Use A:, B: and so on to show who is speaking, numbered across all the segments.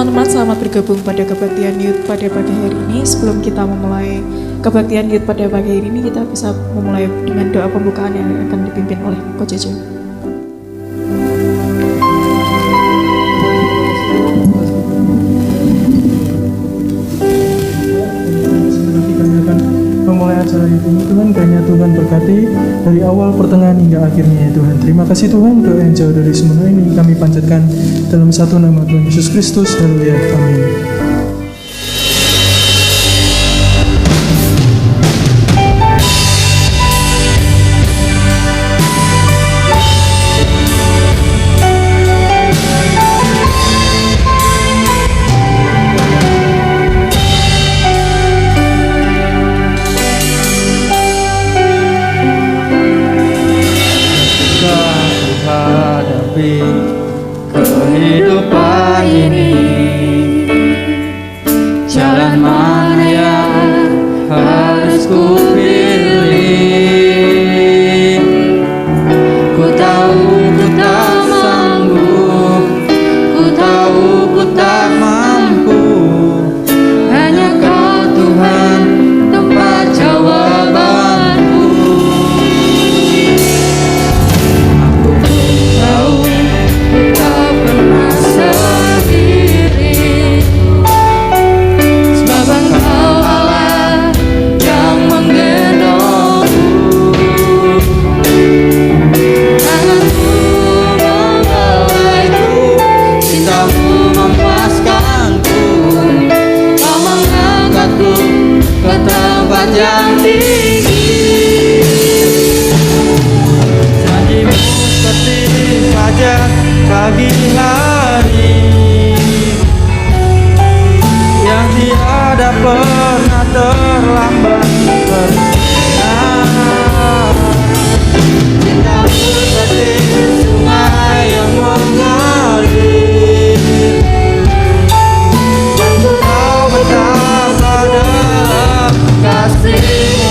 A: teman-teman, selamat bergabung pada kebaktian youth pada pagi hari ini. Sebelum kita memulai kebaktian youth pada pagi hari ini, kita bisa memulai dengan doa pembukaan yang akan dipimpin oleh Coach Jojo.
B: Memulai acara ini Tuhan, kiranya Tuhan berkati dari awal, pertengahan hingga akhirnya ya Tuhan. Terima kasih Tuhan, doa yang jauh dari semua ini kami panjatkan dalam satu nama Tuhan Yesus Kristus. Haleluya, amin.
C: Kehidupan ini, jalan mana yang harus ku pilih? Ku tahu ku tak sanggup, ku tahu ku tak mampu. Hanya Kau Tuhan tempat jawabanku. Aku tahu tak pernah sendiri, sebab Engkau Allah yang menggendongku. Tanganmu membelaiku, cintamu memuaskanku. Kau mengangkatku ke tempat yang tinggi. Janjimu seperti fajar pagi hari yang tiada pernah terlambat bersinar. Cintamu seperti sungai yang mengalir, dan ku tahu betapa dalam kasih-Mu.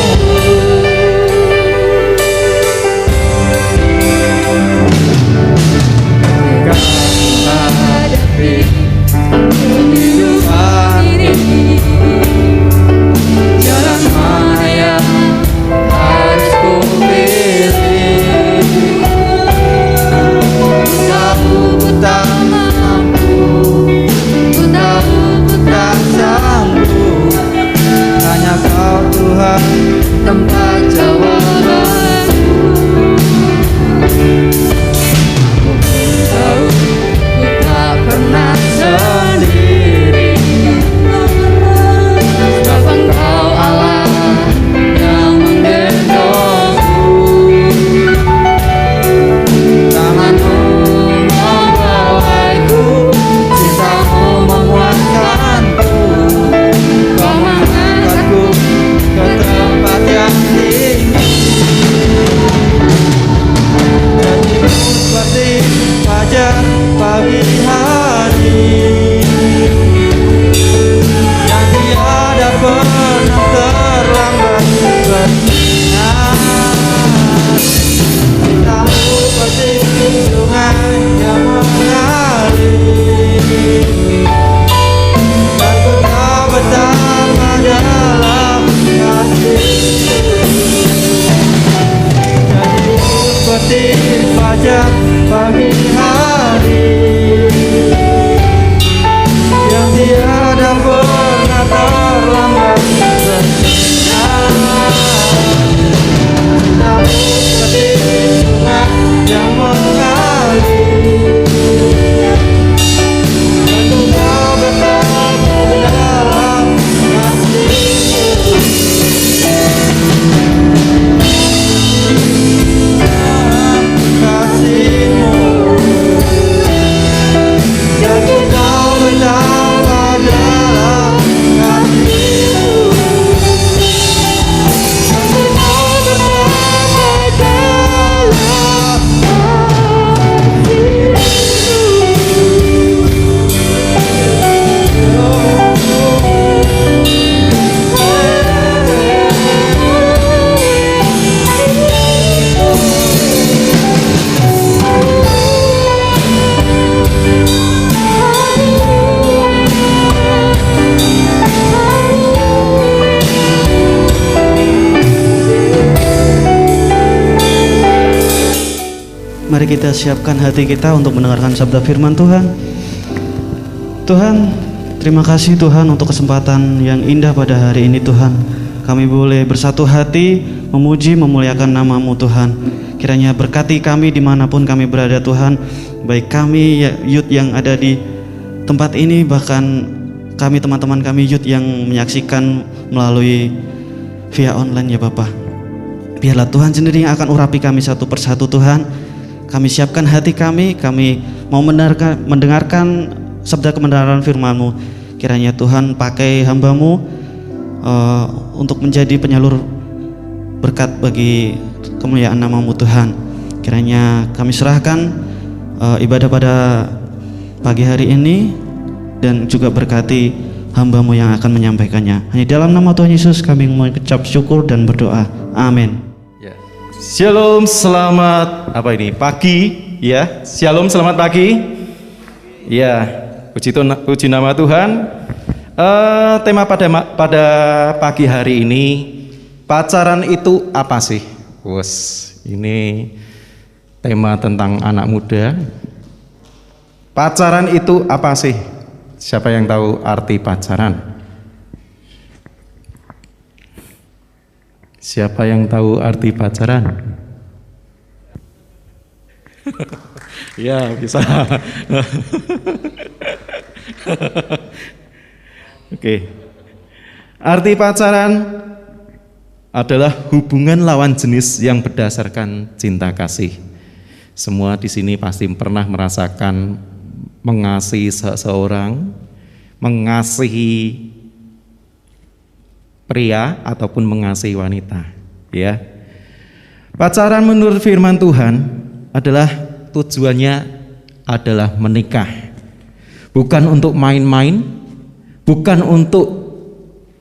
D: mari kita siapkan hati kita untuk mendengarkan sabda firman Tuhan. Tuhan, terima kasih Tuhan untuk kesempatan yang indah pada hari ini Tuhan. Kami boleh bersatu hati memuji memuliakan nama-Mu Tuhan. Kiranya berkati kami dimanapun kami berada Tuhan. Baik kami youth yang ada di tempat ini, bahkan kami teman-teman kami youth yang menyaksikan melalui via online ya Bapak. Biarlah Tuhan sendiri yang akan urapi kami satu persatu Tuhan. Kami siapkan hati kami mau mendengarkan sabda kebenaran firman-Mu. Kiranya Tuhan pakai hamba-Mu untuk menjadi penyalur berkat bagi kemuliaan nama-Mu Tuhan. Kiranya kami serahkan ibadah pada pagi hari ini dan juga berkati hamba-Mu yang akan menyampaikannya. Hanya dalam nama Tuhan Yesus kami mengucap syukur dan berdoa. Amin.
E: Ya. Shalom, selamat pagi ya. Shalom, selamat pagi. Ya, puji nama Tuhan. Tema pada pagi hari ini, pacaran itu apa sih? Ini tema tentang anak muda. Pacaran itu apa sih? Siapa yang tahu arti pacaran? Siapa yang tahu arti pacaran? Ya, bisa. Oke. Arti pacaran adalah hubungan lawan jenis yang berdasarkan cinta kasih. Semua di sini pasti pernah merasakan mengasihi seseorang, mengasihi pria ataupun mengasihi wanita, ya. Pacaran menurut firman Tuhan adalah tujuannya adalah menikah. Bukan untuk main-main, bukan untuk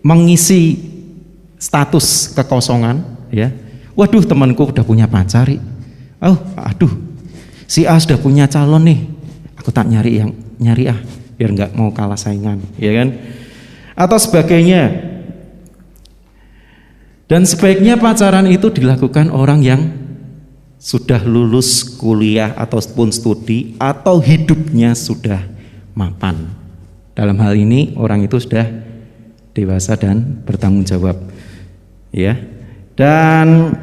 E: mengisi status kekosongan, ya. Waduh, temanku udah punya pacar. Aduh, si A sudah punya calon nih. Aku tak nyari biar nggak mau kalah saingan, ya kan? Atau sebagainya. Dan sebaiknya pacaran itu dilakukan orang yang sudah lulus kuliah ataupun studi atau hidupnya sudah mapan. Dalam hal ini orang itu sudah dewasa dan bertanggung jawab, ya. Dan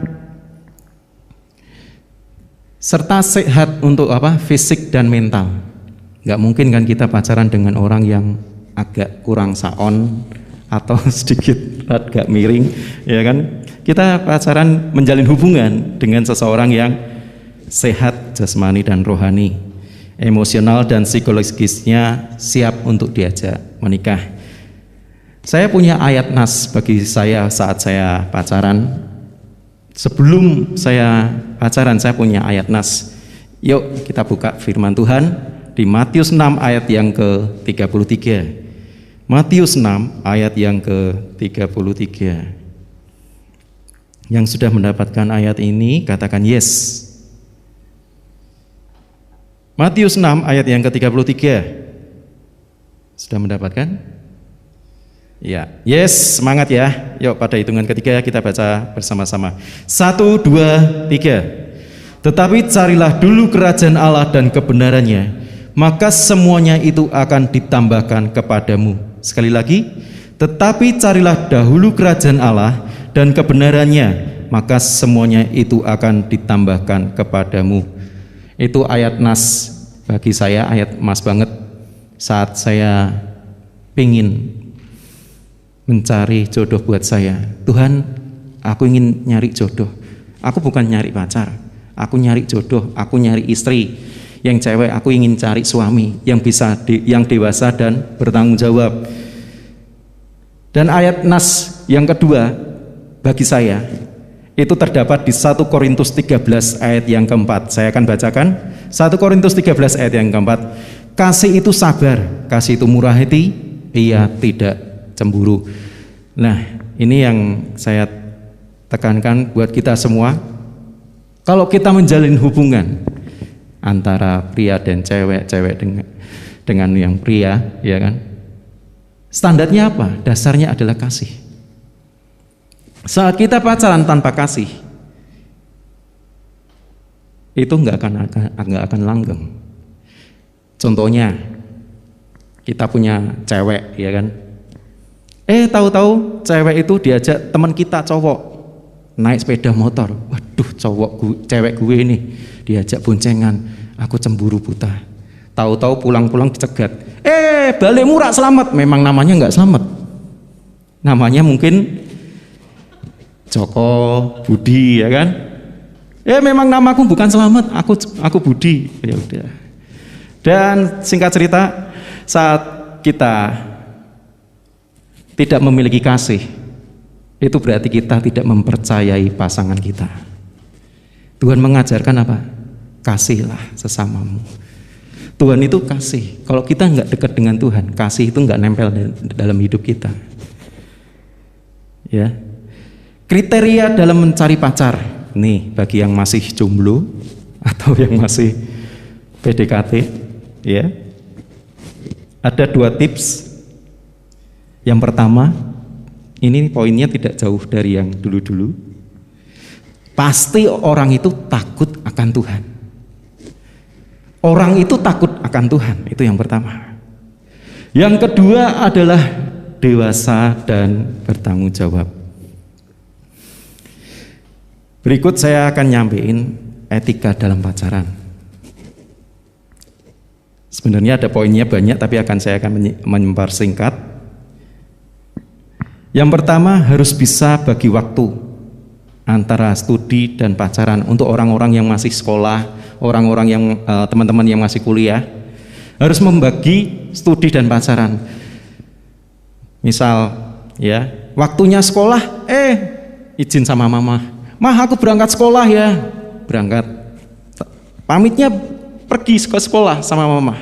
E: serta sehat untuk fisik dan mental. Nggak mungkin kan kita pacaran dengan orang yang agak kurang saon atau sedikit agak miring, ya kan? Kita pacaran menjalin hubungan dengan seseorang yang sehat jasmani dan rohani, emosional dan psikologisnya siap untuk diajak menikah. Saya punya ayat nas bagi saya saat saya pacaran. Sebelum saya pacaran saya punya ayat nas. Yuk kita buka firman Tuhan di Matius 6 ayat yang ke-33. Matius 6 ayat yang ke-33. Yang sudah mendapatkan ayat ini katakan yes. Matius 6 ayat yang ke-33. Sudah mendapatkan? Ya, yes, semangat ya. Yuk pada hitungan ketiga kita baca bersama-sama. 1, 2, 3. Tetapi carilah dulu kerajaan Allah dan kebenarannya, maka semuanya itu akan ditambahkan kepadamu. Sekali lagi, tetapi carilah dahulu kerajaan Allah dan kebenarannya, maka semuanya itu akan ditambahkan kepadamu. Itu ayat nas bagi saya, ayat emas banget saat saya pingin mencari jodoh buat saya. Tuhan, aku ingin nyari jodoh. Aku bukan nyari pacar, aku nyari jodoh, aku nyari istri. Yang cewek aku ingin cari suami yang bisa yang dewasa dan bertanggung jawab. Dan ayat nas yang kedua bagi saya itu terdapat di 1 Korintus 13 ayat yang keempat. Saya akan bacakan 1 Korintus 13 ayat yang keempat. Kasih itu sabar, kasih itu murah hati, ia tidak cemburu. Nah, ini yang saya tekankan buat kita semua. Kalau kita menjalin hubungan antara pria dan cewek dengan yang pria, ya kan? Standarnya apa? Dasarnya adalah kasih. Saat kita pacaran tanpa kasih, itu nggak akan langgeng. Contohnya, kita punya cewek, ya kan? Tahu-tahu cewek itu diajak teman kita cowok naik sepeda motor. Waduh, cewek gue ini diajak boncengan, aku cemburu buta. Tahu-tahu pulang-pulang dicegat. Balikmu rak selamat. Memang namanya nggak selamat. Namanya mungkin Joko Budi, ya kan? Memang namaku bukan selamat, aku Budi. Ya udah. Dan singkat cerita, saat kita tidak memiliki kasih, itu berarti kita tidak mempercayai pasangan kita. Tuhan mengajarkan apa? Kasihlah sesamamu. Tuhan itu kasih. Kalau kita nggak dekat dengan Tuhan, kasih itu nggak nempel dalam hidup kita. Ya. Kriteria dalam mencari pacar, nih bagi yang masih jomblo atau yang masih PDKT, ya. Ada 2 tips. Yang pertama, ini poinnya tidak jauh dari yang dulu-dulu. Pasti orang itu takut akan Tuhan. Orang itu takut akan Tuhan, itu yang pertama. Yang kedua adalah dewasa dan bertanggung jawab. Berikut saya akan nyampein etika dalam pacaran. Sebenarnya ada poinnya banyak, tapi saya akan mempersingkat. Yang pertama, harus bisa bagi waktu antara studi dan pacaran. Untuk orang-orang yang masih sekolah, orang-orang yang teman-teman yang masih kuliah, harus membagi studi dan pacaran. Misal, ya, waktunya sekolah, izin sama mama, aku berangkat sekolah ya, berangkat. Pamitnya pergi ke sekolah sama mama,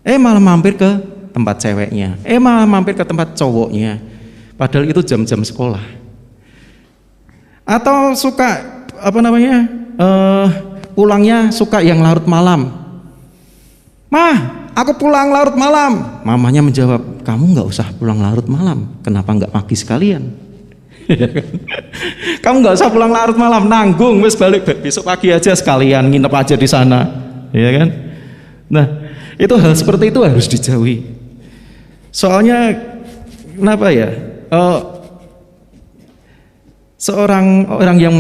E: malah mampir ke tempat ceweknya, malah mampir ke tempat cowoknya, padahal itu jam-jam sekolah. Atau suka pulangnya suka yang larut malam. Aku pulang larut malam. Mamanya menjawab, kamu nggak usah pulang larut malam, kenapa nggak pagi sekalian? Kamu nggak usah pulang larut malam, nanggung, wes balik besok pagi aja sekalian, nginep aja di sana, ya kan? Nah, itu hal seperti itu harus dijauhi. Soalnya kenapa ya? Seorang orang yang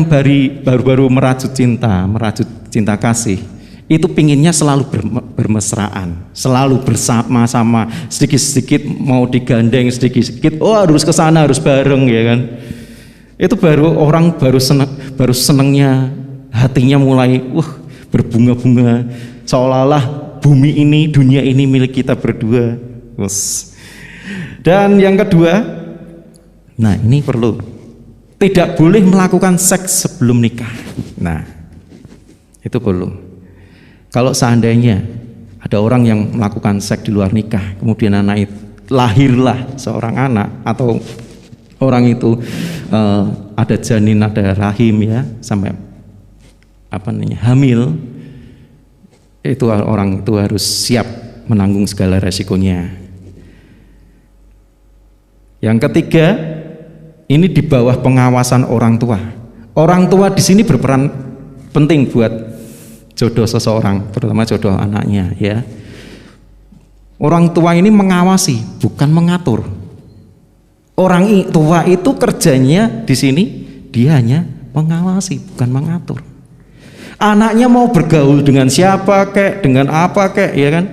E: baru-baru merajut cinta kasih, itu pinginnya selalu bermesraan, selalu bersama-sama, sedikit-sedikit mau digandeng, sedikit-sedikit, harus ke sana, harus bareng, ya kan? Itu baru senengnya, hatinya mulai berbunga-bunga, seolah-olah bumi ini, dunia ini milik kita berdua. Dan yang kedua, nah ini perlu. Tidak boleh melakukan seks sebelum nikah. Nah, itu perlu. Kalau seandainya ada orang yang melakukan seks di luar nikah, kemudian lahirlah seorang anak, atau orang itu ada janin, ada rahim, ya, sampai hamil, itu orang itu harus siap menanggung segala resikonya. Yang ketiga, ini di bawah pengawasan orang tua. Orang tua di sini berperan penting buat jodoh seseorang, terutama jodoh anaknya, ya. Orang tua ini mengawasi, bukan mengatur. Orang tua itu kerjanya di sini, dia hanya mengawasi, bukan mengatur. Anaknya mau bergaul dengan siapa kek, dengan apa kek, ya kan?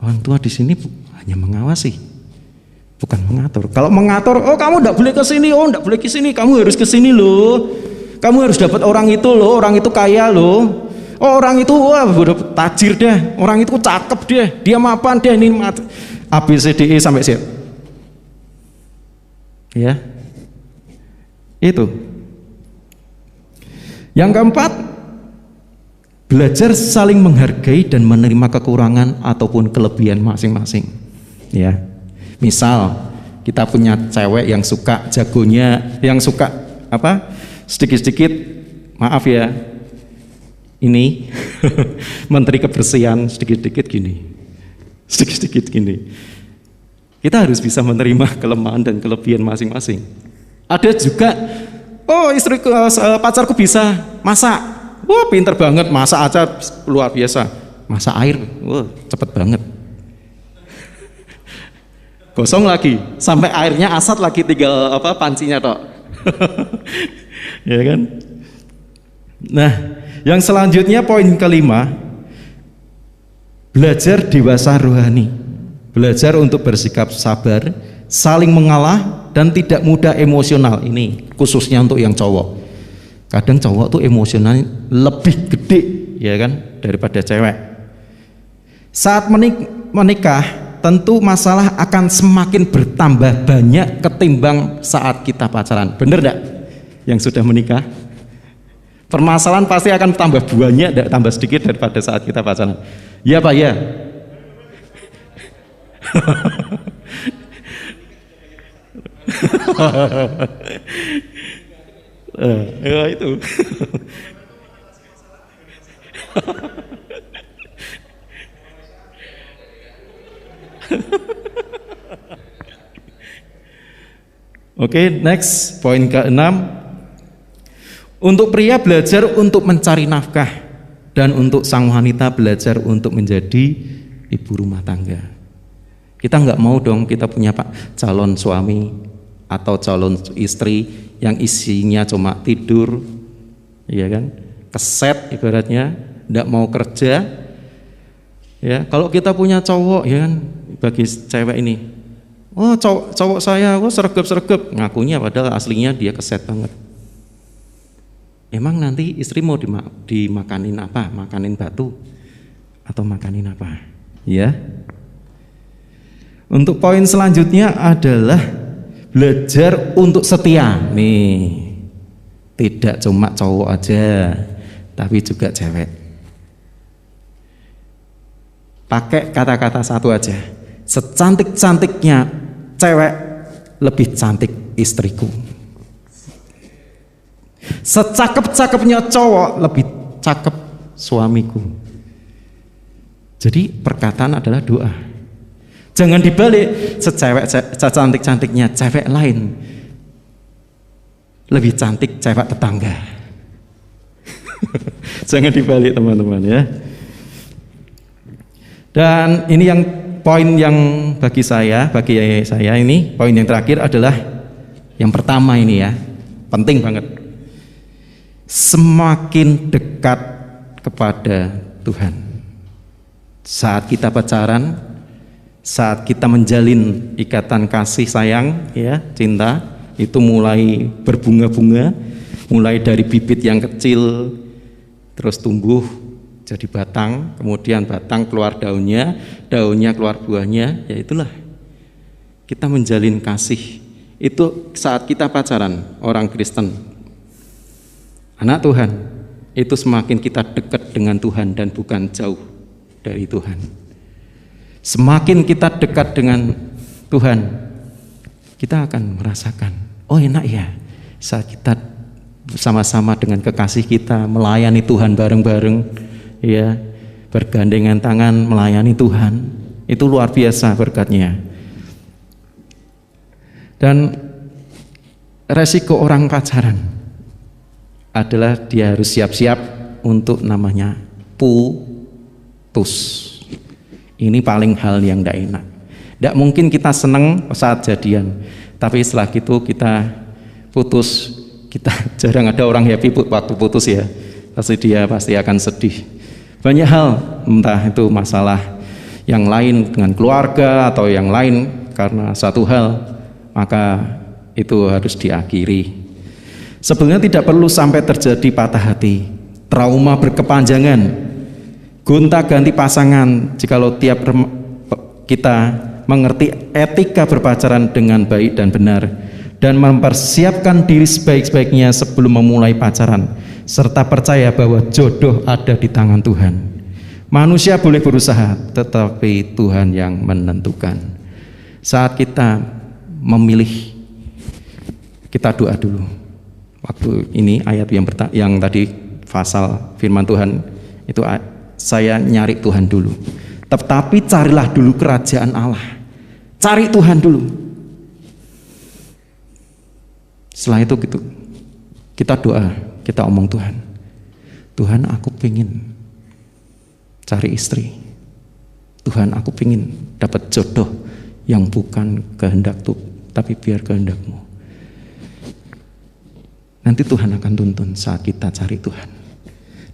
E: Orang tua di sini hanya mengawasi, bukan mengatur. Kalau mengatur, kamu enggak boleh ke sini, enggak boleh ke sini, kamu harus ke sini loh. Kamu harus dapat orang itu loh, orang itu kaya loh. Orang itu udah tajir deh, orang itu cakep deh, dia mapan deh, ini ABCDE sampai Z. Ya. Itu. Yang keempat, belajar saling menghargai dan menerima kekurangan ataupun kelebihan masing-masing. Ya. Misal kita punya cewek yang suka jagonya, yang suka sedikit-sedikit, maaf ya, ini menteri kebersihan sedikit-sedikit gini. Kita harus bisa menerima kelemahan dan kelebihan masing-masing. Ada juga, pacarku bisa masak, wah pinter banget, masak aja luar biasa. Masak air, wah cepet banget. Gosong lagi, sampai airnya asat lagi, tinggal pancinya tok. Ya kan? Nah, yang selanjutnya poin kelima, belajar dewasa rohani. Belajar untuk bersikap sabar, saling mengalah, dan tidak mudah emosional. Ini khususnya untuk yang cowok. Kadang cowok tuh emosional lebih gede, ya kan, daripada cewek. Saat menikah, tentu masalah akan semakin bertambah banyak ketimbang saat kita pacaran. Bener enggak? Yang sudah menikah, permasalahan pasti akan tambah banyak, enggak tambah sedikit daripada saat kita pacaran. Ya Pak ya. Ya itu. Oke, next poin ke-6. Untuk pria belajar untuk mencari nafkah, dan untuk sang wanita belajar untuk menjadi ibu rumah tangga. Kita nggak mau dong kita punya calon suami atau calon istri yang isinya cuma tidur, ya kan, keset ibaratnya, nggak mau kerja. Ya, kalau kita punya cowok, ya kan, bagi cewek ini, oh cowok saya, oh sergap, ngakunya padahal aslinya dia keset banget. Emang nanti istri mau dimakanin apa? Makanin batu atau makanin apa? Ya. Untuk poin selanjutnya adalah belajar untuk setia. Nih, tidak cuma cowok aja, tapi juga cewek. Pakai kata-kata satu aja. Secantik-cantiknya cewek, lebih cantik istriku. Secakep-cakepnya cowok, lebih cakep suamiku. Jadi perkataan adalah doa. Jangan dibalik, secantik-cantiknya cewek lain, lebih cantik cewek tetangga. Jangan dibalik teman-teman ya. Dan ini yang poin yang bagi saya ini, poin yang terakhir adalah yang pertama ini ya, penting banget. Semakin dekat kepada Tuhan. Saat kita pacaran, saat kita menjalin ikatan kasih sayang, ya, cinta, itu mulai berbunga-bunga, mulai dari bibit yang kecil, terus tumbuh jadi batang, kemudian batang keluar daunnya, daunnya keluar buahnya, ya itulah kita menjalin kasih. Itu saat kita pacaran, orang Kristen, anak Tuhan, itu semakin kita dekat dengan Tuhan dan bukan jauh dari Tuhan. Semakin kita dekat dengan Tuhan, kita akan merasakan, oh enak ya, saat kita bersama-sama dengan kekasih kita melayani Tuhan bareng-bareng, ya, bergandengan tangan melayani Tuhan, itu luar biasa berkatnya. Dan resiko orang pacaran adalah dia harus siap-siap untuk namanya putus. Ini paling hal yang tidak enak. Tidak mungkin kita senang saat jadian, tapi setelah itu kita putus, kita jarang ada orang happy waktu putus ya. Dia pasti akan sedih. Banyak hal, entah itu masalah yang lain dengan keluarga atau yang lain karena satu hal, maka itu harus diakhiri. Sebenarnya tidak perlu sampai terjadi patah hati, trauma berkepanjangan, gonta-ganti pasangan jikalau tiap kita mengerti etika berpacaran dengan baik dan benar dan mempersiapkan diri sebaik-baiknya sebelum memulai pacaran, serta percaya bahwa jodoh ada di tangan Tuhan. Manusia boleh berusaha, tetapi Tuhan yang menentukan. Saat kita memilih, kita doa dulu. Waktu ini ayat yang tadi pasal firman Tuhan itu, saya nyari Tuhan dulu. Tetapi carilah dulu kerajaan Allah. Cari Tuhan dulu. Setelah itu gitu, kita doa, kita omong Tuhan, Tuhan, aku pengen cari istri. Tuhan, aku pengen dapat jodoh yang bukan kehendak tapi biar kehendak-Mu. Nanti Tuhan akan tuntun saat kita cari Tuhan.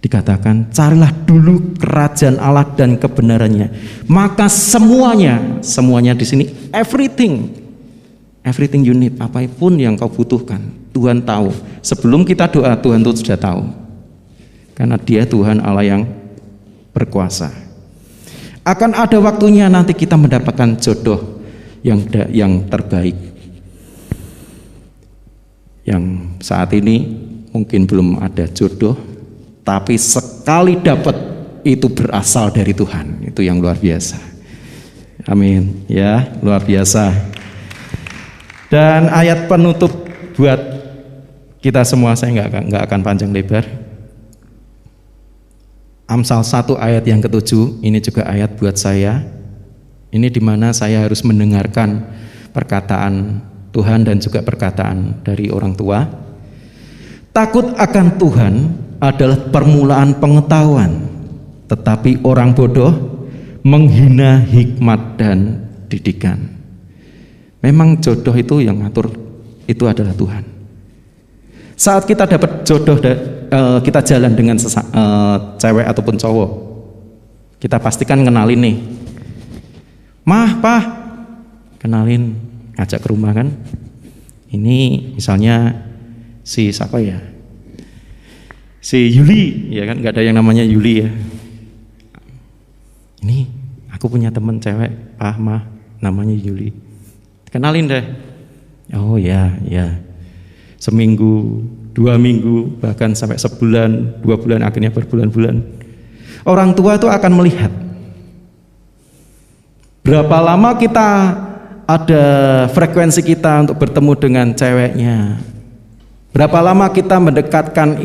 E: Dikatakan, carilah dulu kerajaan Allah dan kebenarannya, maka semuanya di sini, everything you need, apapun yang kau butuhkan, Tuhan tahu. Sebelum kita doa, Tuhan itu sudah tahu. Karena Dia Tuhan Allah yang berkuasa. Akan ada waktunya nanti kita mendapatkan jodoh yang terbaik. Yang saat ini mungkin belum ada jodoh, tapi sekali dapat itu berasal dari Tuhan. Itu yang luar biasa. Amin. Ya, luar biasa. Dan ayat penutup buat kita semua, saya nggak akan panjang lebar. Amsal 1 ayat yang ke-7, ini juga ayat buat saya. Ini dimana saya harus mendengarkan perkataan Tuhan dan juga perkataan dari orang tua. Takut akan Tuhan adalah permulaan pengetahuan, tetapi orang bodoh menghina hikmat dan didikan. Memang jodoh itu yang ngatur itu adalah Tuhan. Saat kita dapat jodoh, kita jalan dengan cewek ataupun cowok, kita pastikan kenalin nih, mah, pah, kenalin, ngajak ke rumah kan. Ini misalnya si siapa ya, si Yuli, ya kan, nggak ada yang namanya Yuli ya. Ini aku punya temen cewek, pah, mah, namanya Yuli, kenalin deh. Oh ya, seminggu, 2 minggu, bahkan sampai sebulan, 2 bulan, akhirnya berbulan-bulan. Orang tua itu akan melihat berapa lama kita ada frekuensi kita untuk bertemu dengan ceweknya. Berapa lama kita mendekatkan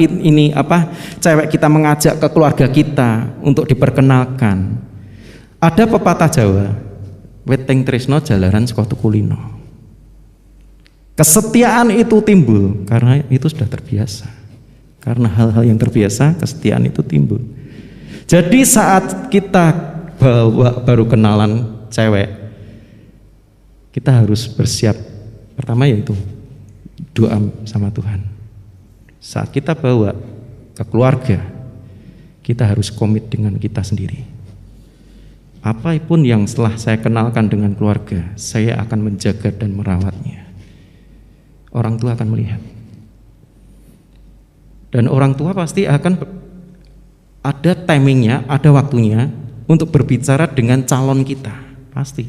E: cewek kita mengajak ke keluarga kita untuk diperkenalkan. Ada pepatah Jawa, weting tresno jalaran saka tuku lino. Kesetiaan itu timbul karena itu sudah terbiasa. Karena hal-hal yang terbiasa, kesetiaan itu timbul. Jadi saat kita baru kenalan cewek, kita harus bersiap. Pertama yaitu doa sama Tuhan. Saat kita bawa ke keluarga, kita harus komit dengan kita sendiri. Apapun yang setelah saya kenalkan dengan keluarga, saya akan menjaga dan merawatnya. Orang tua akan melihat. Dan orang tua pasti akan ada timingnya, ada waktunya untuk berbicara dengan calon kita. Pasti.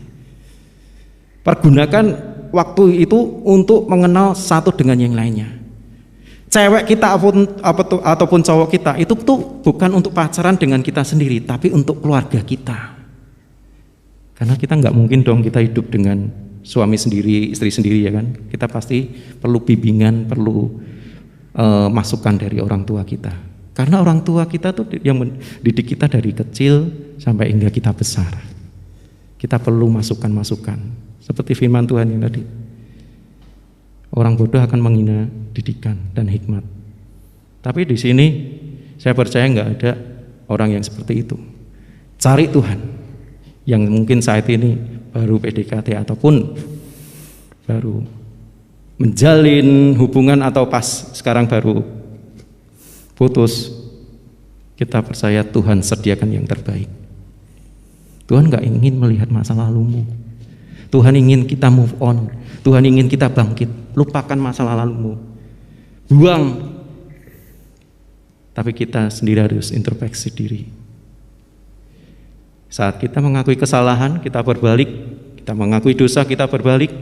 E: Pergunakan waktu itu untuk mengenal satu dengan yang lainnya. Cewek kita ataupun cowok kita itu tuh bukan untuk pacaran dengan kita sendiri, tapi untuk keluarga kita. Karena kita nggak mungkin dong kita hidup dengan suami sendiri, istri sendiri, ya kan? Kita pasti perlu bimbingan, perlu masukan dari orang tua kita. Karena orang tua kita tuh yang mendidik kita dari kecil sampai hingga kita besar. Kita perlu masukan-masukan. Seperti firman Tuhan yang tadi. Orang bodoh akan menghina didikan dan hikmat. Tapi di sini saya percaya nggak ada orang yang seperti itu. Cari Tuhan. Yang mungkin saat ini baru PDKT ataupun baru menjalin hubungan atau pas sekarang baru putus, kita percaya Tuhan sediakan yang terbaik. Tuhan gak ingin melihat masa lalumu. Tuhan ingin kita move on. Tuhan ingin kita bangkit. Lupakan masa lalumu, buang. Tapi kita sendiri harus introspeksi diri. Saat kita mengakui kesalahan, kita berbalik. Kita mengakui dosa, kita berbalik.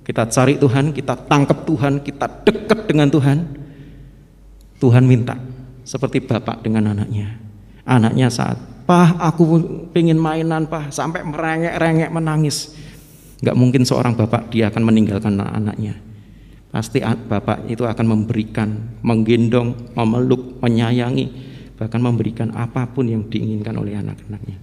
E: Kita cari Tuhan, kita tangkap Tuhan, kita dekat dengan Tuhan. Tuhan minta, seperti bapak dengan anaknya. Anaknya saat, "Pah, aku pengen mainan, Pah," sampai merengek-rengek menangis. Gak mungkin seorang bapak dia akan meninggalkan anaknya. Pasti bapak itu akan memberikan, menggendong, memeluk, menyayangi, bahkan memberikan apapun yang diinginkan oleh anak-anaknya.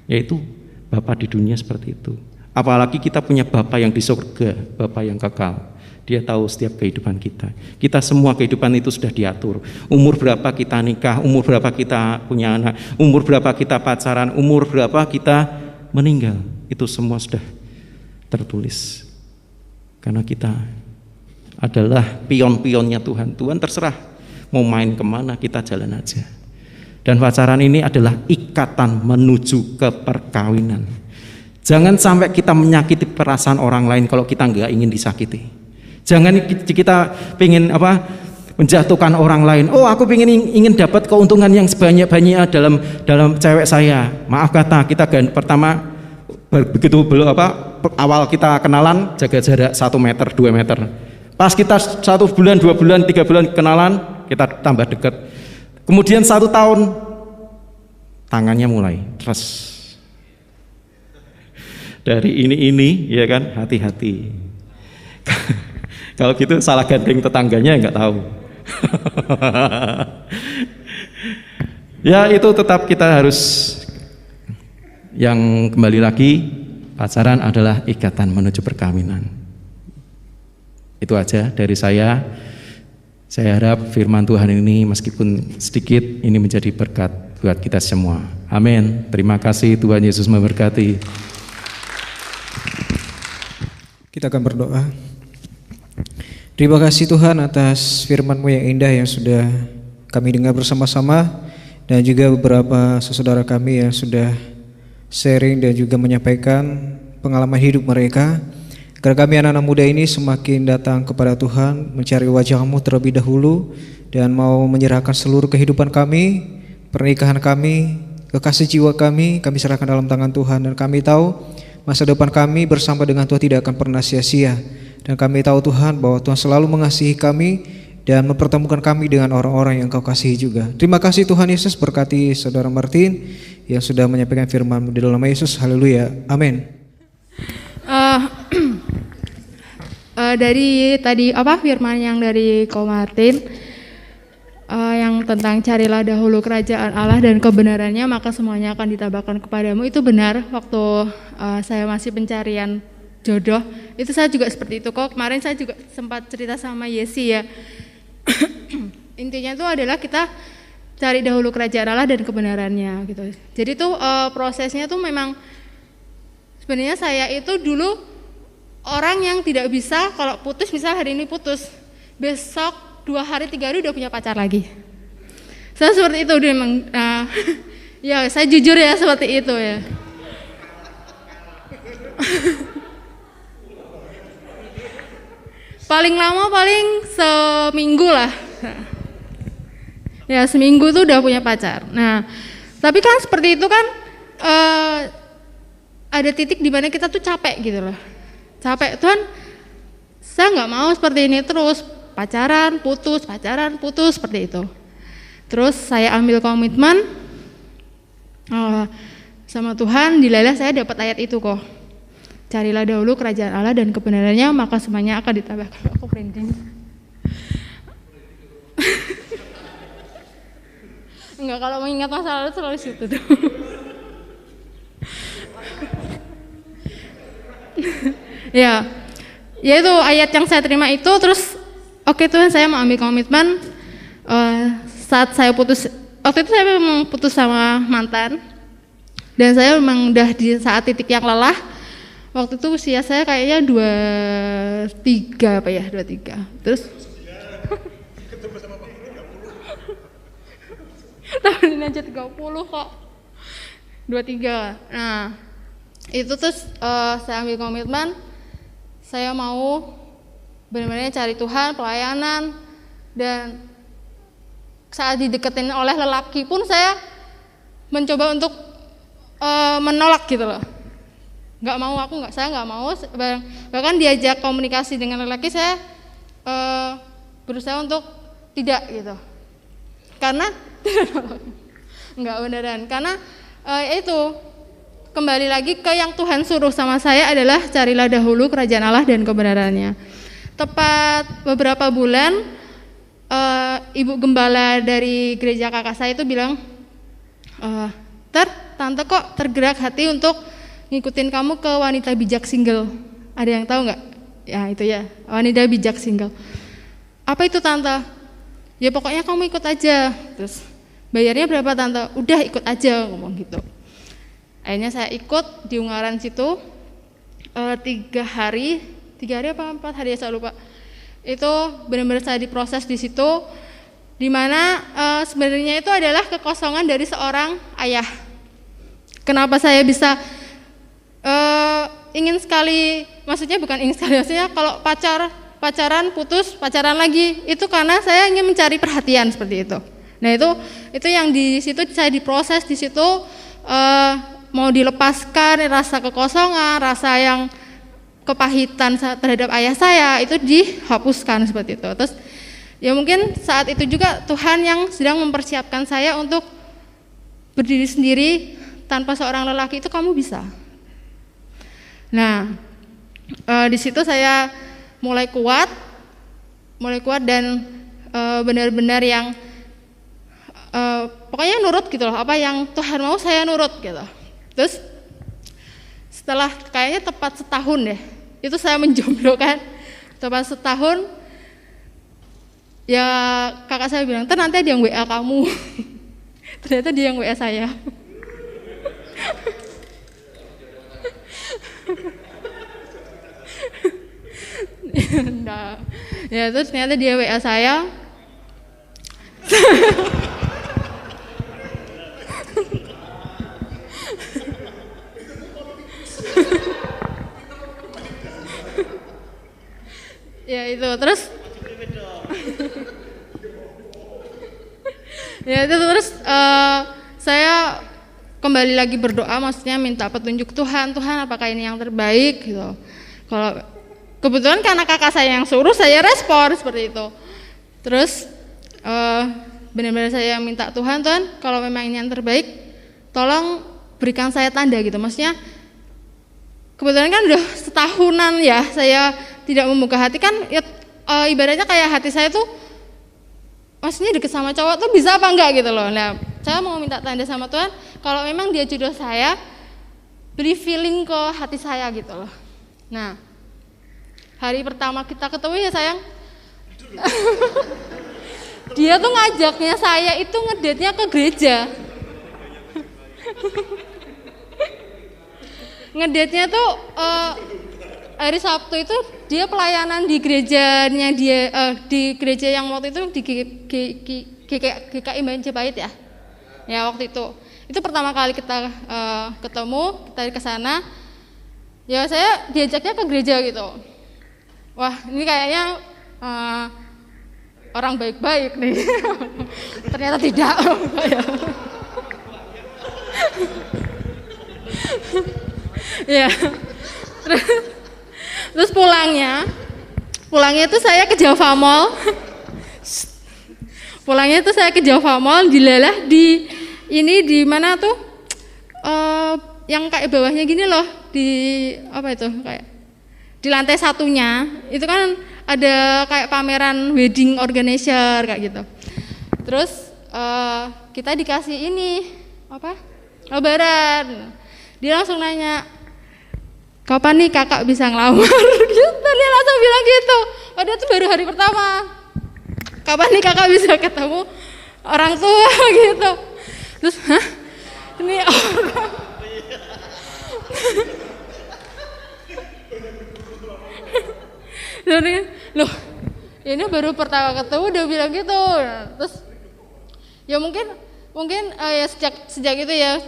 E: Yaitu Bapa di dunia seperti itu. Apalagi kita punya Bapa yang di surga, Bapa yang kekal. Dia tahu setiap kehidupan kita. Kita semua kehidupan itu sudah diatur. Umur berapa kita nikah, umur berapa kita punya anak, umur berapa kita pacaran, umur berapa kita meninggal. Itu semua sudah tertulis. Karena kita adalah pion-pionnya Tuhan. Tuhan terserah mau main kemana, kita jalan aja. Dan pacaran ini adalah ikatan menuju ke perkawinan. Jangan sampai kita menyakiti perasaan orang lain kalau kita nggak ingin disakiti. Jangan kita pengen menjatuhkan orang lain. Oh, aku ingin dapat keuntungan yang sebanyak-banyaknya dalam cewek saya. Maaf kata, kita pertama begitu awal kita kenalan jaga jarak 1 meter, 2 meter. Pas kita 1 bulan, 2 bulan, 3 bulan kenalan, kita tambah dekat. Kemudian 1 tahun tangannya mulai terus. Dari ini ya kan, hati-hati. Kalau gitu salah gandeng tetangganya nggak tahu. Ya itu tetap kita harus, yang kembali lagi, pacaran adalah ikatan menuju perkawinan. Itu aja dari saya. Saya harap firman Tuhan ini meskipun sedikit ini menjadi berkat buat kita semua. Amin. Terima kasih, Tuhan Yesus memberkati.
F: Kita akan berdoa. Terima kasih Tuhan atas firman-Mu yang indah yang sudah kami dengar bersama-sama, dan juga beberapa saudara kami yang sudah sharing dan juga menyampaikan pengalaman hidup mereka. Agar kami anak-anak muda ini semakin datang kepada Tuhan, mencari wajah-Mu terlebih dahulu, dan mau menyerahkan seluruh kehidupan kami, pernikahan kami, kekasih jiwa kami serahkan dalam tangan Tuhan. Dan kami tahu masa depan kami bersama dengan Tuhan tidak akan pernah sia-sia. Dan kami tahu Tuhan bahwa Tuhan selalu mengasihi kami dan mempertemukan kami dengan orang-orang yang Kau kasihi juga. Terima kasih Tuhan Yesus, berkati Saudara Martin yang sudah menyampaikan firman-Mu di dalam nama Yesus. Haleluya. Amin.
G: Dari tadi firman yang dari Ko Martin, yang tentang carilah dahulu kerajaan Allah dan kebenarannya, maka semuanya akan ditambahkan kepadamu, itu benar. Waktu saya masih pencarian jodoh, itu saya juga seperti itu kok. Kemarin saya juga sempat cerita sama Yesi ya. Intinya itu adalah kita cari dahulu kerajaan Allah dan kebenarannya gitu. Jadi tuh prosesnya tuh memang sebenarnya saya itu dulu orang yang tidak bisa, kalau putus misal hari ini putus, besok 2 hari 3 hari udah punya pacar lagi. Saya seperti itu memang. Ya saya jujur ya seperti itu ya. Paling lama paling seminggu lah. Ya seminggu tuh udah punya pacar. Nah, tapi kan seperti itu kan ada titik di mana kita tuh capek gitu loh. Capek, Tuhan, saya nggak mau seperti ini terus, pacaran putus seperti itu. Terus saya ambil komitmen sama Tuhan, dilalah saya dapat ayat itu kok. Carilah dahulu kerajaan Allah dan kebenarannya, maka semuanya akan ditambahkan. Aku merinding. Enggak, kalau mengingat masa lalu selalu situ tuh. Ya itu ayat yang saya terima itu. Terus oke Tuhan, saya mau ambil komitmen. Saat saya putus, waktu itu saya memang putus sama mantan, dan saya memang udah di saat titik yang lelah. Waktu itu usia saya kayaknya 23. Terus tahun ini aja 30 kok. 23. Nah, itu terus saya ambil komitmen, saya mau benar-benar cari Tuhan, pelayanan, dan saat dideketin oleh lelaki pun saya mencoba untuk menolak gitu loh. Saya nggak mau, bahkan diajak komunikasi dengan lelaki saya berusaha untuk tidak gitu, karena nggak beneran, karena itu kembali lagi ke yang Tuhan suruh sama saya adalah carilah dahulu kerajaan Allah dan kebenarannya. Tepat beberapa bulan ibu gembala dari gereja kakak saya itu bilang, tante kok tergerak hati untuk ngikutin kamu ke wanita bijak single. Ada yang tahu nggak? Ya itu ya, wanita bijak single. Apa itu tante? Ya pokoknya kamu ikut aja. Terus bayarnya berapa tante? Udah ikut aja, ngomong gitu. Akhirnya saya ikut di Ungaran situ 3 hari apa 4 hari ya saya lupa. Itu benar-benar saya diproses di situ, dimana sebenarnya itu adalah kekosongan dari seorang ayah. Kenapa saya bisa ingin sekali, maksudnya bukan ingin sekali, maksudnya kalau pacaran putus, pacaran lagi, itu karena saya ingin mencari perhatian seperti itu. Nah itu yang di situ saya diproses di situ, mau dilepaskan rasa kekosongan, rasa yang kepahitan terhadap ayah saya itu dihapuskan seperti itu. Terus ya mungkin saat itu juga Tuhan yang sedang mempersiapkan saya untuk berdiri sendiri tanpa seorang lelaki, itu kamu bisa. Nah di situ saya mulai kuat dan benar-benar yang pokoknya nurut gitu loh, apa yang Tuhan mau saya nurut gitu. Terus setelah kayaknya tepat setahun deh, itu saya menjomblo kan, tepat setahun ya kakak saya bilang, nanti ada yang WA kamu. Ternyata dia yang WA saya. Nah, ya terus ternyata dia WA saya. Ya itu terus. Ya itu terus saya kembali lagi berdoa, maksudnya minta petunjuk Tuhan apakah ini yang terbaik gitu. Kalau kebetulan karena kakak saya yang suruh, saya respon seperti itu. Terus benar-benar saya minta Tuhan kalau memang ini yang terbaik, tolong berikan saya tanda gitu. Maksudnya kebetulan kan udah setahunan ya saya tidak membuka hati kan, ya, ibaratnya kayak hati saya tuh maksudnya deket sama cowok tuh bisa apa enggak gitu loh. Nah saya mau minta tanda sama Tuhan, kalau memang dia jodoh saya, beri feeling ke hati saya gitu loh. Nah hari pertama kita ketemu ya sayang, dia tuh ngajaknya saya itu ngedate-nya ke gereja. Ngedate-nya tuh hari Sabtu itu dia pelayanan di gerejanya dia, di gereja yang waktu itu di GKI Majapahit ya. Ya waktu itu pertama kali kita ketemu, kita ke sana. Ya saya diajaknya ke gereja gitu. Wah ini kayaknya orang baik-baik nih. Ternyata tidak. Ya. Terus pulangnya itu saya ke Java Mall. Pulangnya itu saya ke Java Mall, dilalah di mana tuh? Yang kayak bawahnya gini loh, di apa itu kayak di lantai satunya itu kan ada kayak pameran wedding organizer kayak gitu. Terus kita dikasih ini apa? Lebaran. Dia langsung nanya, kapan nih kakak bisa ngelamar? Gitu, dia langsung bilang gitu. Padahal itu baru hari pertama. Kapan nih kakak bisa ketemu orang tua gitu. Terus, hah? Ini orang. Loh, ini baru pertama ketemu udah bilang gitu. Terus, ya mungkin ya sejak itu ya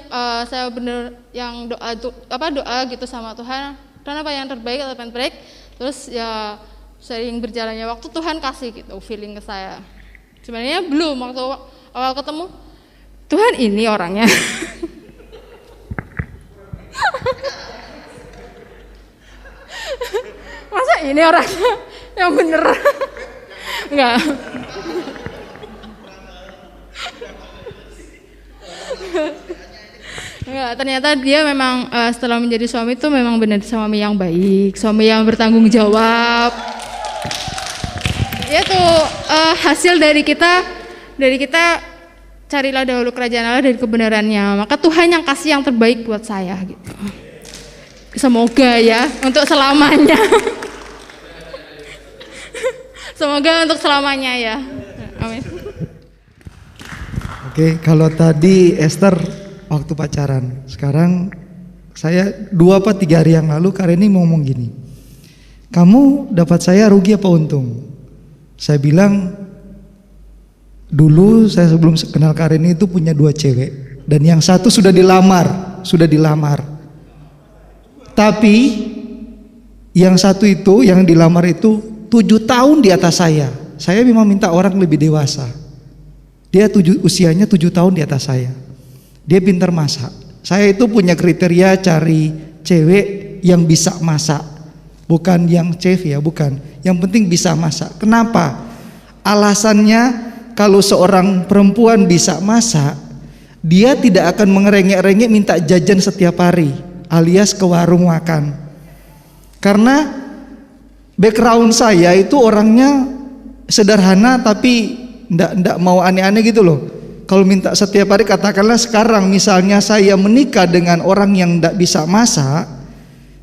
G: saya bener yang doa gitu sama Tuhan, apa yang terbaik atau yang terbaik. Terus ya sering berjalannya waktu Tuhan kasih gitu feeling ke saya. Sebenarnya belum waktu awal ketemu, Tuhan ini orangnya. Masa ini orangnya yang bener? Enggak. Enggak, ternyata dia memang setelah menjadi suami itu memang benar suami yang baik, suami yang bertanggung jawab. Itu hasil dari kita carilah dahulu kerajaan Allah dari kebenarannya, maka Tuhan yang kasih yang terbaik buat saya gitu. Semoga ya untuk selamanya. Semoga untuk selamanya ya. Amin.
H: Oke, kalau tadi Esther waktu pacaran, sekarang saya 2 apa 3 hari yang lalu Kareni mau ngomong gini, kamu dapat saya rugi apa untung? Saya bilang, dulu saya sebelum kenal Kareni itu punya 2 cewek, dan yang satu sudah dilamar. Tapi yang satu itu, yang dilamar itu 7 tahun di atas saya. Saya memang minta orang lebih dewasa. Dia usianya 7 tahun di atas saya. Dia pintar masak. Saya itu punya kriteria cari cewek yang bisa masak. Bukan yang chef ya, bukan. Yang penting bisa masak. Kenapa? Alasannya kalau seorang perempuan bisa masak, dia tidak akan mengerengek-rengek minta jajan setiap hari, alias ke warung makan. Karena background saya itu orangnya sederhana tapi ndak mau aneh-aneh gitu loh. Kalau minta setiap hari, katakanlah sekarang misalnya saya menikah dengan orang yang ndak bisa masak,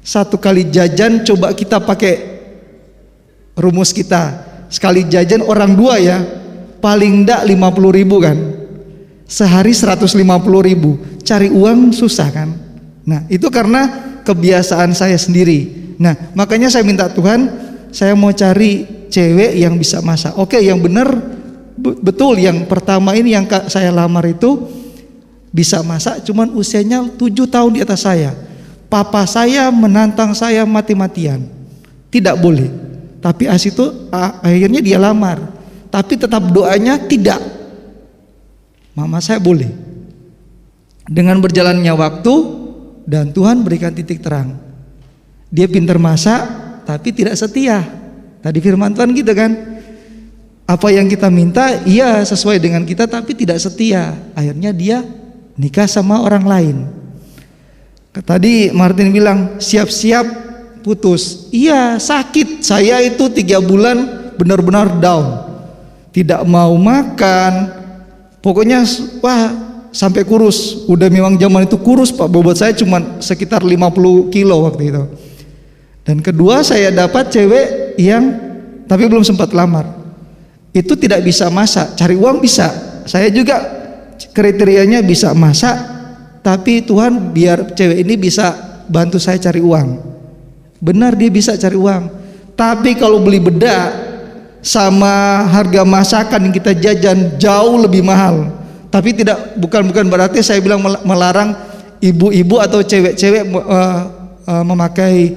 H: 1 kali jajan coba kita pakai rumus kita, sekali jajan orang 2 ya, paling ndak 50.000 kan, sehari 150.000, cari uang susah kan. Nah itu karena kebiasaan saya sendiri. Nah makanya saya minta Tuhan, saya mau cari cewek yang bisa masak. Oke, yang benar betul, yang pertama ini yang saya lamar itu bisa masak, cuman usianya 7 tahun di atas saya. Papa saya menantang saya mati-matian, tidak boleh. Tapi akhirnya dia lamar, tapi tetap doanya tidak. Mama saya boleh. Dengan berjalannya waktu dan Tuhan berikan titik terang. Dia pintar masak tapi tidak setia. Tadi firman Tuhan gitu kan. Apa yang kita minta iya sesuai dengan kita tapi tidak setia. Akhirnya dia nikah sama orang lain. Tadi Martin bilang siap-siap putus. Iya, sakit. Saya itu 3 bulan benar-benar down. Tidak mau makan. Pokoknya wah sampai kurus. Udah memang zaman itu kurus Pak. Bobot saya cuma sekitar 50 kilo waktu itu. Dan kedua saya dapat cewek yang tapi belum sempat lamar. Itu tidak bisa masak, cari uang bisa. Saya juga kriterianya bisa masak, tapi Tuhan biar cewek ini bisa bantu saya cari uang. Benar dia bisa cari uang. Tapi kalau beli bedak sama harga masakan yang kita jajan jauh lebih mahal. Tapi bukan berarti saya bilang melarang ibu-ibu atau cewek-cewek memakai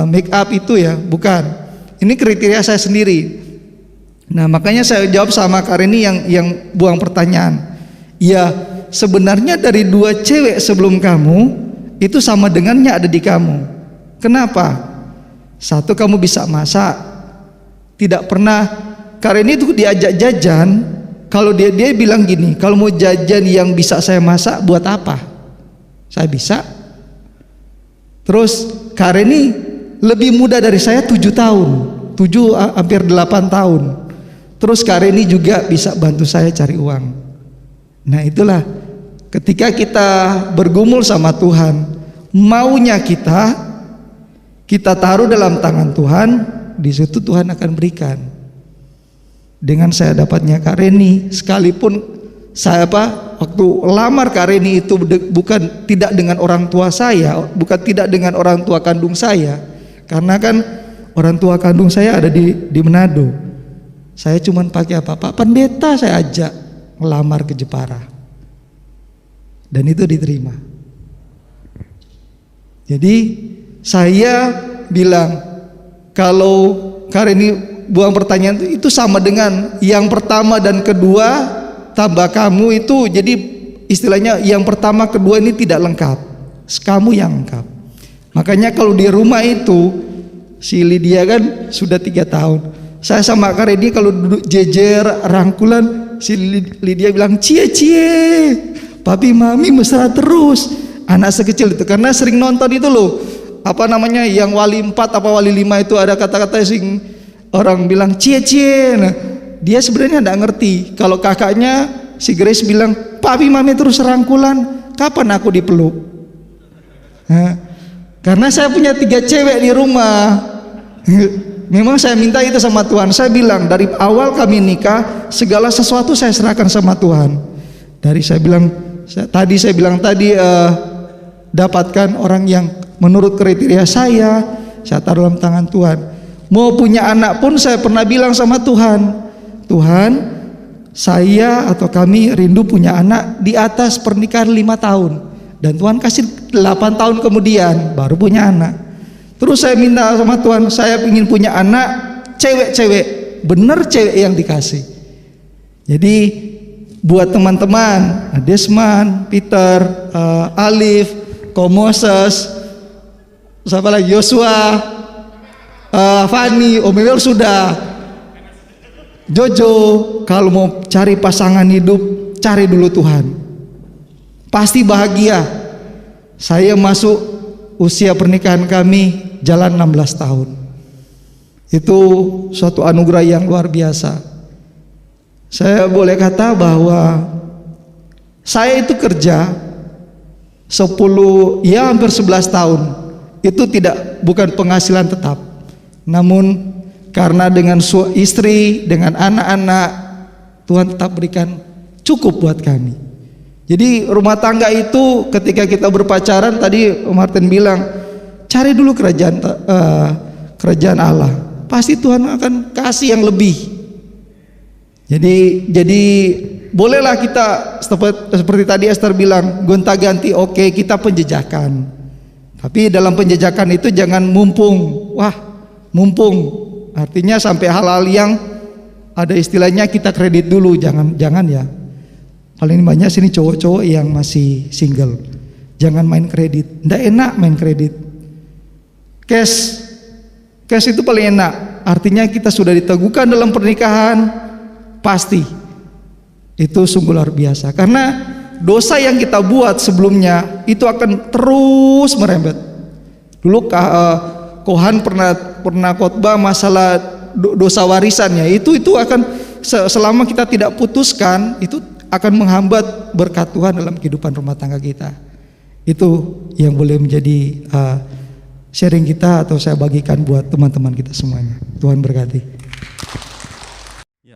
H: make up itu ya, bukan. Ini kriteria saya sendiri. Nah makanya saya jawab sama Kareni yang buang pertanyaan. Ya sebenarnya dari 2 cewek sebelum kamu itu sama dengannya ada di kamu. Kenapa? 1 kamu bisa masak, tidak pernah. Kareni itu diajak jajan. Kalau dia bilang gini, kalau mau jajan yang bisa saya masak buat apa? Saya bisa. Terus Kareni lebih muda dari saya 7 tahun, 7 hampir 8 tahun. Terus Kareni juga bisa bantu saya cari uang. Nah itulah ketika kita bergumul sama Tuhan, maunya kita taruh dalam tangan Tuhan, di situ Tuhan akan berikan. Dengan saya dapatnya Kareni, sekalipun saya waktu lamar Kareni itu bukan tidak dengan orang tua saya, bukan tidak dengan orang tua kandung saya, karena kan orang tua kandung saya ada di Manado. Saya cuma pakai Pak pendeta saya ajak ngelamar ke Jepara, dan itu diterima. Jadi saya bilang kalau Kareni buang pertanyaan itu sama dengan yang pertama dan kedua tambah kamu itu, jadi istilahnya yang pertama kedua ini tidak lengkap, kamu yang lengkap. Makanya kalau di rumah itu si Lydia kan sudah 3 tahun. Saya sama Kareni kalau duduk jejer rangkulan, si Lydia bilang cie, papi mami mesra terus. Anak sekecil itu karena sering nonton itu loh, apa namanya yang wali 4 apa wali 5 itu ada kata-kata sing orang bilang cie. Nah, dia sebenarnya enggak ngerti. Kalau kakaknya si Grace bilang papi mami terus rangkulan, kapan aku dipeluk? Nah, karena saya punya 3 cewek di rumah. Memang saya minta itu sama Tuhan. Saya bilang dari awal kami nikah, segala sesuatu saya serahkan sama Tuhan. Saya bilang tadi dapatkan orang yang menurut kriteria saya taruh dalam tangan Tuhan. Mau punya anak pun saya pernah bilang sama Tuhan, Tuhan, saya atau kami rindu punya anak di atas pernikahan 5 tahun. Dan Tuhan kasih 8 tahun kemudian baru punya anak. Terus saya minta sama Tuhan, saya ingin punya anak cewek-cewek, bener cewek yang dikasih. Jadi buat teman-teman, Desman, Peter, Alif, Komoses, siapa lagi, Joshua, Fani, Omewel sudah, Jojo, kalau mau cari pasangan hidup, cari dulu Tuhan. Pasti bahagia. Saya masuk usia pernikahan kami jalan 16 tahun. Itu suatu anugerah yang luar biasa. Saya boleh kata bahwa saya itu kerja hampir 11 tahun. Itu bukan penghasilan tetap. Namun karena dengan istri, dengan anak-anak, Tuhan tetap berikan cukup buat kami. Jadi rumah tangga itu ketika kita berpacaran, tadi Martin bilang, cari dulu kerajaan Allah. Pasti Tuhan akan kasih yang lebih. Jadi bolehlah kita seperti tadi Esther bilang, gonta-ganti, oke, kita penjejakan. Tapi dalam penjejakan itu jangan mumpung. Artinya sampai hal-hal yang ada istilahnya kita kredit dulu, jangan ya. Paling banyak sini cowok-cowok yang masih single. Jangan main kredit. Nggak enak main kredit. Cash itu paling enak. Artinya kita sudah diteguhkan dalam pernikahan, pasti itu sungguh luar biasa. Karena dosa yang kita buat sebelumnya itu akan terus merembet. Dulu Kohan pernah khotbah masalah dosa warisannya. Itu akan selama kita tidak putuskan, itu akan menghambat berkat Tuhan dalam kehidupan rumah tangga kita. Itu yang boleh menjadi sharing kita atau saya bagikan buat teman-teman kita semuanya. Tuhan berkati.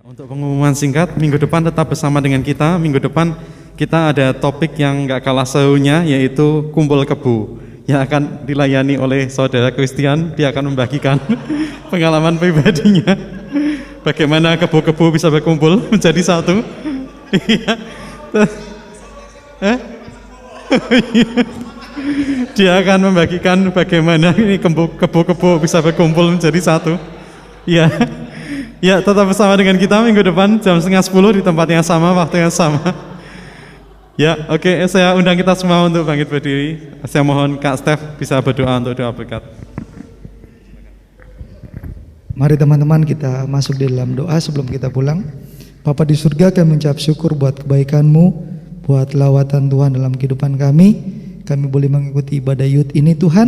E: Untuk pengumuman singkat, minggu depan tetap bersama dengan kita. Minggu depan kita ada topik yang gak kalah serunya, yaitu kumpul kebu, yang akan dilayani oleh saudara Christian. Dia akan membagikan pengalaman pribadinya, bagaimana kebu-kebu bisa berkumpul menjadi satu. Dia akan membagikan bagaimana ini kebu-kebu bisa berkumpul menjadi satu. Ya, tetap bersama dengan kita minggu depan jam 9:30 di tempat yang sama, waktu yang sama. Ya, oke, saya undang kita semua untuk bangkit berdiri. Saya mohon Kak Steph bisa berdoa untuk doa berkat.
H: Mari teman-teman kita masuk di dalam doa sebelum kita pulang. Bapa di surga, kami mengucap syukur buat kebaikan-Mu, buat lawatan Tuhan dalam kehidupan kami. Kami boleh mengikuti ibadah youth ini Tuhan.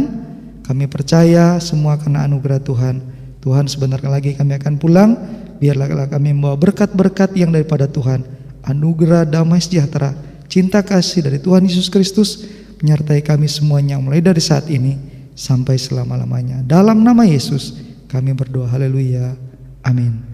H: Kami percaya semua karena anugerah Tuhan. Tuhan, sebentar lagi kami akan pulang. Biarlah kami membawa berkat-berkat yang daripada Tuhan, anugerah damai sejahtera, cinta kasih dari Tuhan Yesus Kristus menyertai kami semuanya mulai dari saat ini sampai selama-lamanya. Dalam nama Yesus kami berdoa, haleluya, amin.